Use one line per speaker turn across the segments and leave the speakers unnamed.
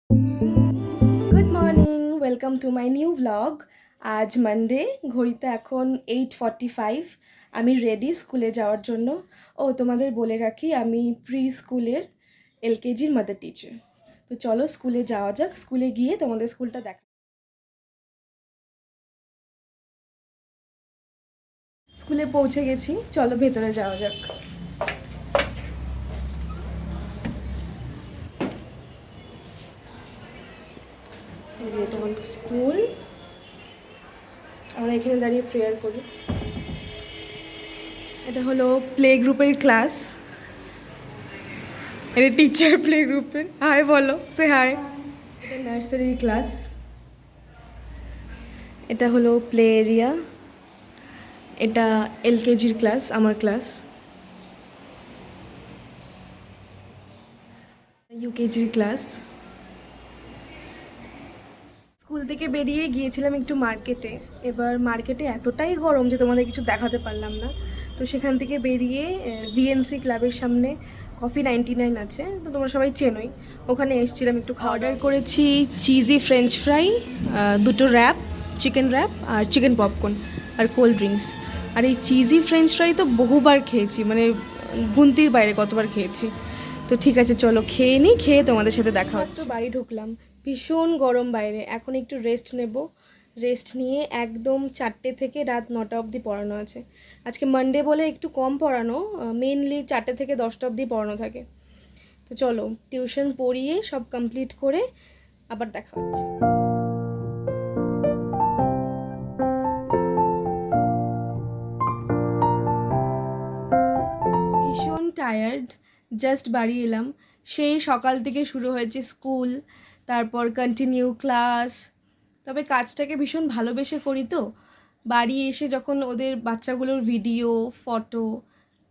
Good morning, welcome to my new blog. আজ Monday, ঘড়িতে এখন 8:45। আমি রেডি স্কুলে যাওয়ার জন্য। তোমাদের বলে রাখি, আমি প্রি স্কুলের এলকেজির মাদার টিচার। তো চলো স্কুলে যাওয়া যাক, স্কুলে গিয়ে তোমাদের স্কুলটা দেখা। স্কুলে পৌঁছে গেছি, চলো ভেতরে যাওয়া যাক। এই যে এটা হলো স্কুল, আমরা এখানে দাঁড়িয়ে প্রেয়ার করি। এটা হলো প্লে গ্রুপের ক্লাস, এটা টিচার প্লে গ্রুপের। হাই বলো, সে হাই। এটা নার্সারির ক্লাস, এটা হলো প্লে এরিয়া, এটা এলকেজির ক্লাস, আমার ক্লাস। ইউকেজির ক্লাস। স্কুল থেকে বেরিয়ে গিয়েছিলাম একটু মার্কেটে। এবার মার্কেটে এতটাই গরম যে তোমাদের কিছু দেখাতে পারলাম না। তো সেখান থেকে বেরিয়ে ভিএনসি ক্লাবের সামনে কফি 99 আছে, তো তোমরা সবাই চেনোই, ওখানে এসেছিলাম একটু অর্ডার করেছি চিজি ফ্রেঞ্চ ফ্রাই, দুটো র্যাপ, চিকেন র্যাপ আর চিকেন পপকর্ন আর কোল্ড ড্রিঙ্কস। আর এই চিজি ফ্রেঞ্চ ফ্রাই তো বহুবার খেয়েছি, মানে গুনতির বাইরে কতবার খেয়েছি। তো ঠিক আছে, চলো খেয়ে নিই, খেয়ে তোমাদের সাথে দেখা হচ্ছে। বাড়ি ঢুকলাম, ভীষণ গরম বাইরে, এখন একটু রেস্ট নেব। রেস্ট নিয়ে একদম 4টে থেকে রাত 9টা অবধি পড়ানো আছে। আজকে মানডে বলে একটু কম পড়ানো, মেনলি 4টে থেকে 10টা অবধি পড়ানো থাকে। তো চলো টিউশন পড়িয়ে সব কমপ্লিট করে আবার দেখা হচ্ছে। ভীষণ টায়ার্ড, জাস্ট বাড়ি এলাম। সেই সকাল থেকে শুরু হয়েছে স্কুল, তারপর কন্টিনিউ ক্লাস। তবে কাজটাকে ভীষণ ভালোবেসে করি, তো বাড়ি এসে যখন ওদের বাচ্চাগুলোর ভিডিও, ফটো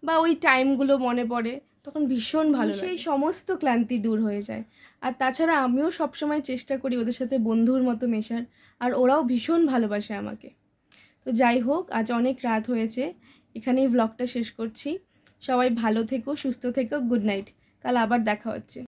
বা ওই টাইমগুলো মনে পড়ে, তখন ভীষণ ভালো লাগে, সেই সমস্ত ক্লান্তি দূর হয়ে যায়। আর তাছাড়া আমিও সবসময় চেষ্টা করি ওদের সাথে বন্ধুর মতো মেশার, আর ওরাও ভীষণ ভালোবাসে আমাকে। তো যাই হোক, আজ অনেক রাত হয়েছে, এখানেই ব্লগটা শেষ করছি। সবাই ভালো থেকো, সুস্থ থেকো, গুড নাইট। কাল আবার দেখা হচ্ছে।